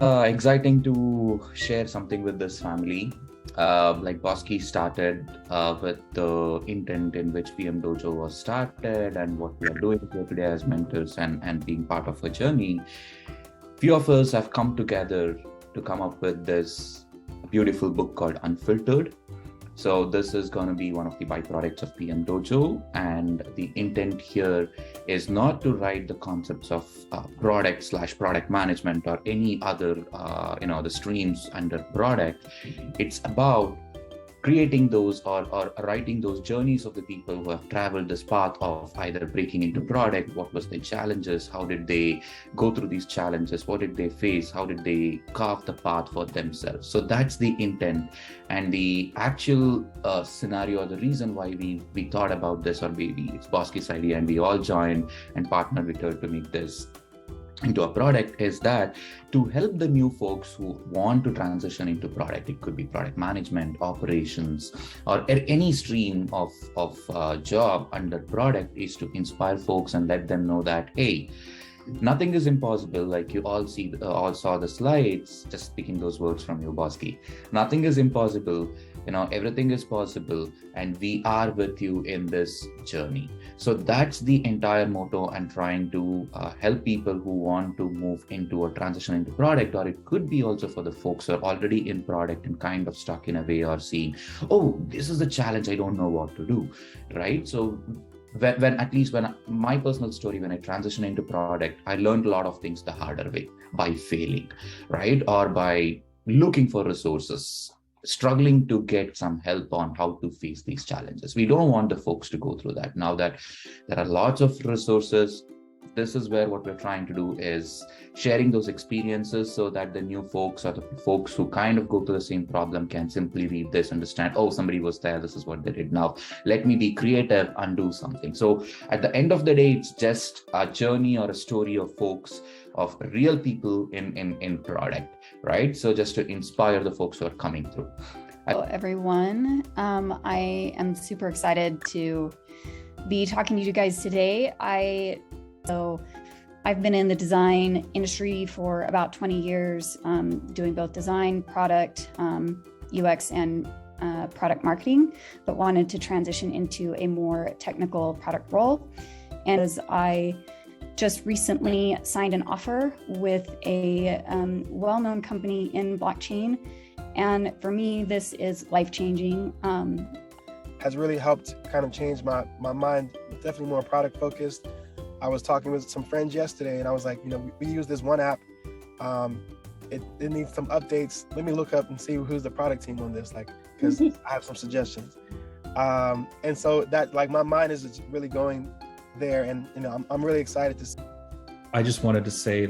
Exciting to share something with this family. Like Bosky started with the intent in which PMDojo was started and what we are doing today as mentors and being part of a journey. Few of us have come together to come up with this beautiful book called Unfiltered. So this is going to be one of the byproducts of PMDojo, and the intent here is not to write the concepts of product/product management or any other, the streams under product. It's about creating those or writing those journeys of the people who have traveled this path of either breaking into product. What was their challenges? How did they go through these challenges? What did they face? How did they carve the path for themselves? So that's the intent, and the actual scenario, or the reason why we thought about this, or it's Bosky's idea and we all joined and partnered with her to make this into a product, is that to help the new folks who want to transition into product. It could be product management, operations, or any stream of job under product, is to inspire folks and let them know that, hey, nothing is impossible. Like you all saw the slides, just speaking those words from you, Bosky. Nothing is impossible. Everything is possible, and we are with you in this journey. So that's the entire motto, and trying to help people who want to move into a transition into product, or it could be also for the folks who are already in product and kind of stuck in a way, or seeing, oh, this is a challenge, I don't know what to do, right? So when my personal story, when I transitioned into product, I learned a lot of things the harder way, by failing, right? Or by looking for resources, struggling to get some help on how to face these challenges. We don't want the folks to go through that. Now that there are lots of resources, this is where what we're trying to do is sharing those experiences, so that the new folks, or the folks who kind of go through the same problem, can simply read this, understand, oh, somebody was there, this is what they did, now let me be creative and do something. So at the end of the day, it's just a journey or a story of folks, of real people in product, right? So just to inspire the folks who are coming through. Hello, everyone. I am super excited to be talking to you guys today. I've been in the design industry for about 20 years, doing both design, product, UX, and product marketing, but wanted to transition into a more technical product role. And as I just recently signed an offer with a well-known company in blockchain. And for me, this is life-changing. Has really helped kind of change my mind, definitely more product focused. I was talking with some friends yesterday, and I was like, we use this one app. It needs some updates. Let me look up and see who's the product team on this, because I have some suggestions. And so that, my mind is just really going there, and I'm really excited to see. I just wanted to say,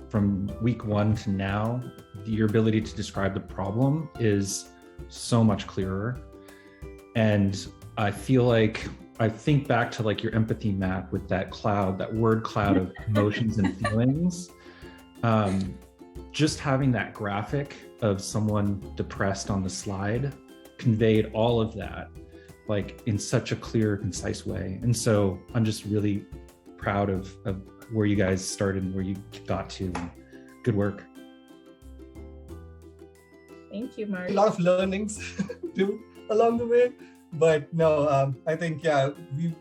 from week one to now, your ability to describe the problem is so much clearer. And I feel like I think back to your empathy map with that cloud, that word cloud of emotions and feelings. Just having that graphic of someone depressed on the slide conveyed all of that in such a clear, concise way. And so I'm just really proud of where you guys started and where you got to. Good work. Thank you, Mark. A lot of learnings too along the way. But no, I think,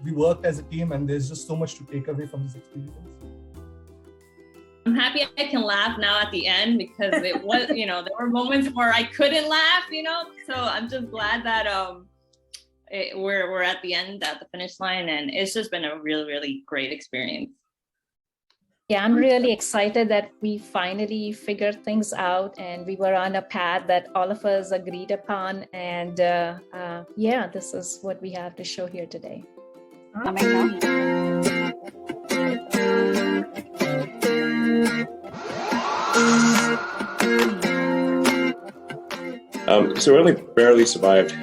we worked as a team, and there's just so much to take away from this experience. I'm happy I can laugh now at the end, because it was, there were moments where I couldn't laugh, so I'm just glad that we're at the end, at the finish line, and it's just been a really, really great experience. Yeah, I'm really excited that we finally figured things out, and we were on a path that all of us agreed upon. And this is what we have to show here today. So we only barely survived.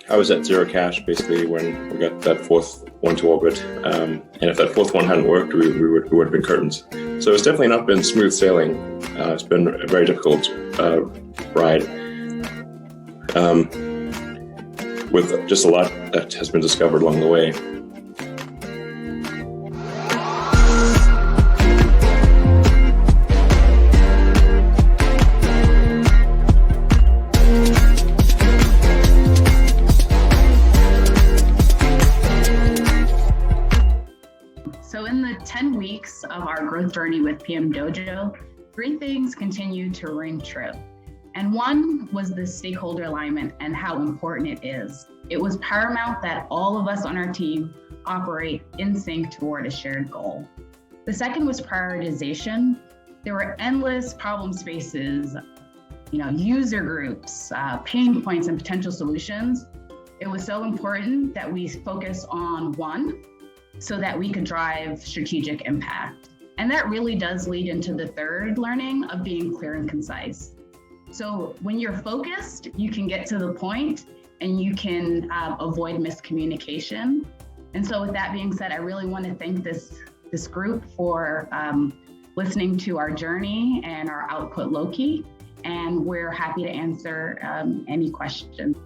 I was at zero cash basically when we got that fourth one to orbit, and if that fourth one hadn't worked, we would have been curtains. So it's definitely not been smooth sailing. It's been a very difficult ride, with just a lot that has been discovered along the way. growth journey with PMDojo, 3 things continue to ring true. And one was the stakeholder alignment and how important it is. It was paramount that all of us on our team operate in sync toward a shared goal. The second was prioritization. There were endless problem spaces, user groups, pain points, and potential solutions. It was so important that we focus on one so that we could drive strategic impact. And that really does lead into the third learning of being clear and concise. So when you're focused, you can get to the point and you can avoid miscommunication. And so with that being said, I really want to thank this group for listening to our journey and our output Loki. And we're happy to answer any questions.